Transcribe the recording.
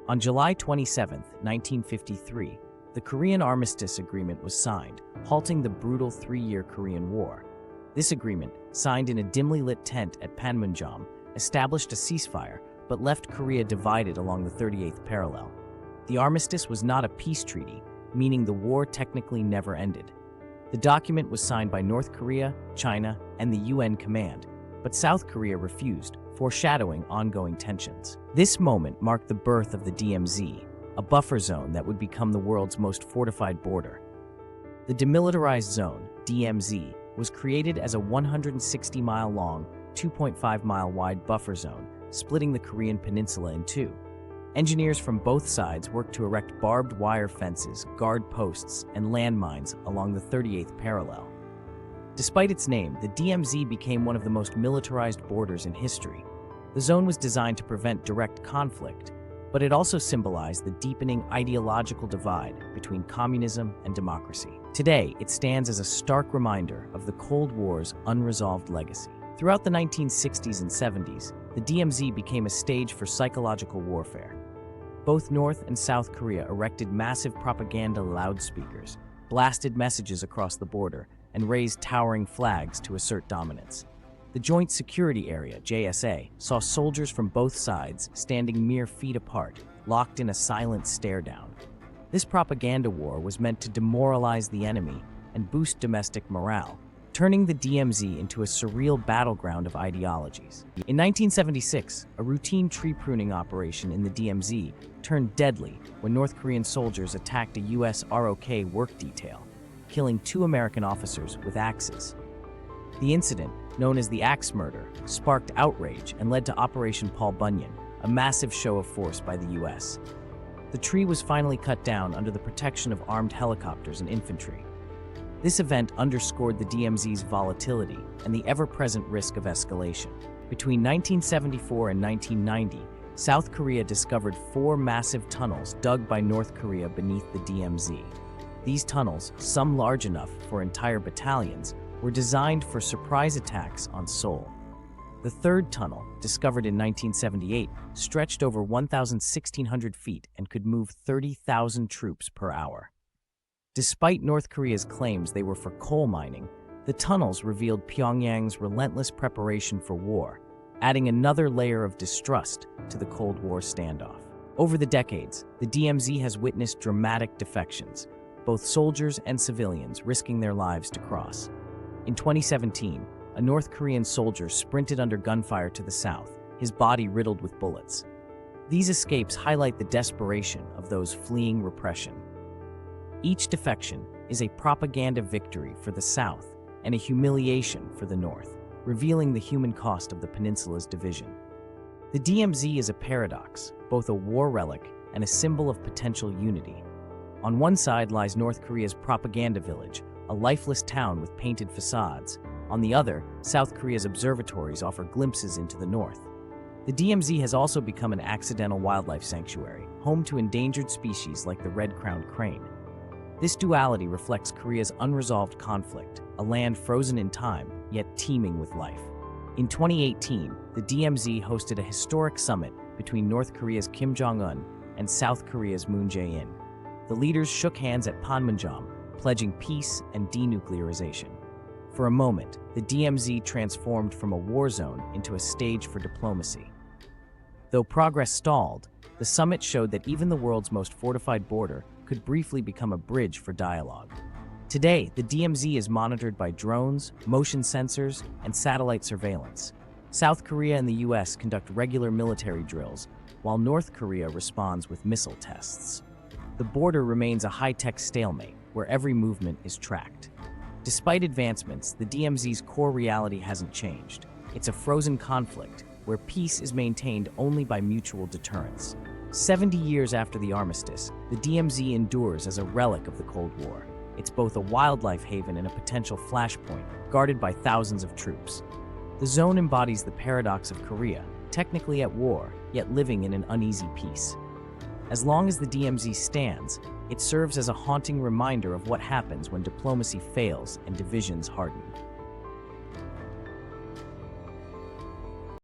On July 27, 1953, the Korean Armistice Agreement was signed, halting the brutal three-year Korean War. This agreement, signed in a dimly lit tent at Panmunjom, established a ceasefire but left Korea divided along the 38th parallel. The armistice was not a peace treaty, meaning the war technically never ended. The document was signed by North Korea, China, and the UN command, but South Korea refused, foreshadowing ongoing tensions. This moment marked the birth of the DMZ, a buffer zone that would become the world's most fortified border. The Demilitarized Zone, DMZ, was created as a 160-mile-long, 2.5-mile-wide buffer zone, splitting the Korean Peninsula in two. Engineers from both sides worked to erect barbed wire fences, guard posts, and landmines along the 38th parallel. Despite its name, the DMZ became one of the most militarized borders in history. The zone was designed to prevent direct conflict, but it also symbolized the deepening ideological divide between communism and democracy. Today, it stands as a stark reminder of the Cold War's unresolved legacy. Throughout the 1960s and 70s, the DMZ became a stage for psychological warfare. Both North and South Korea erected massive propaganda loudspeakers, blasted messages across the border, and raised towering flags to assert dominance. The Joint Security Area, JSA, saw soldiers from both sides standing mere feet apart, locked in a silent stare-down. This propaganda war was meant to demoralize the enemy and boost domestic morale, turning the DMZ into a surreal battleground of ideologies. In 1976, a routine tree pruning operation in the DMZ turned deadly when North Korean soldiers attacked a U.S. ROK work detail, killing 2 American officers with axes. The incident, known as the Axe Murder, sparked outrage and led to Operation Paul Bunyan, a massive show of force by the U.S. The tree was finally cut down under the protection of armed helicopters and infantry. This event underscored the DMZ's volatility and the ever-present risk of escalation. Between 1974 and 1990, South Korea discovered 4 massive tunnels dug by North Korea beneath the DMZ. These tunnels, some large enough for entire battalions, were designed for surprise attacks on Seoul. The third tunnel, discovered in 1978, stretched over 1,600 feet and could move 30,000 troops per hour. Despite North Korea's claims they were for coal mining, the tunnels revealed Pyongyang's relentless preparation for war, adding another layer of distrust to the Cold War standoff. Over the decades, the DMZ has witnessed dramatic defections, both soldiers and civilians risking their lives to cross. In 2017, a North Korean soldier sprinted under gunfire to the south, his body riddled with bullets. These escapes highlight the desperation of those fleeing repression. Each defection is a propaganda victory for the South and a humiliation for the North, revealing the human cost of the peninsula's division. The DMZ is a paradox, both a war relic and a symbol of potential unity. On one side lies North Korea's propaganda village, a lifeless town with painted facades. On the other, South Korea's observatories offer glimpses into the north. The DMZ has also become an accidental wildlife sanctuary, home to endangered species like the red-crowned crane. This duality reflects Korea's unresolved conflict, a land frozen in time, yet teeming with life. In 2018, the DMZ hosted a historic summit between North Korea's Kim Jong-un and South Korea's Moon Jae-in. The leaders shook hands at Panmunjom, pledging peace and denuclearization. For a moment, the DMZ transformed from a war zone into a stage for diplomacy. Though progress stalled, the summit showed that even the world's most fortified border could briefly become a bridge for dialogue. Today, the DMZ is monitored by drones, motion sensors, and satellite surveillance. South Korea and the US conduct regular military drills, while North Korea responds with missile tests. The border remains a high-tech stalemate, where every movement is tracked. Despite advancements, the DMZ's core reality hasn't changed. It's a frozen conflict, where peace is maintained only by mutual deterrence. 70 years after the armistice, the DMZ endures as a relic of the Cold War. It's both a wildlife haven and a potential flashpoint, guarded by thousands of troops. The zone embodies the paradox of Korea, technically at war, yet living in an uneasy peace. As long as the DMZ stands, it serves as a haunting reminder of what happens when diplomacy fails and divisions harden.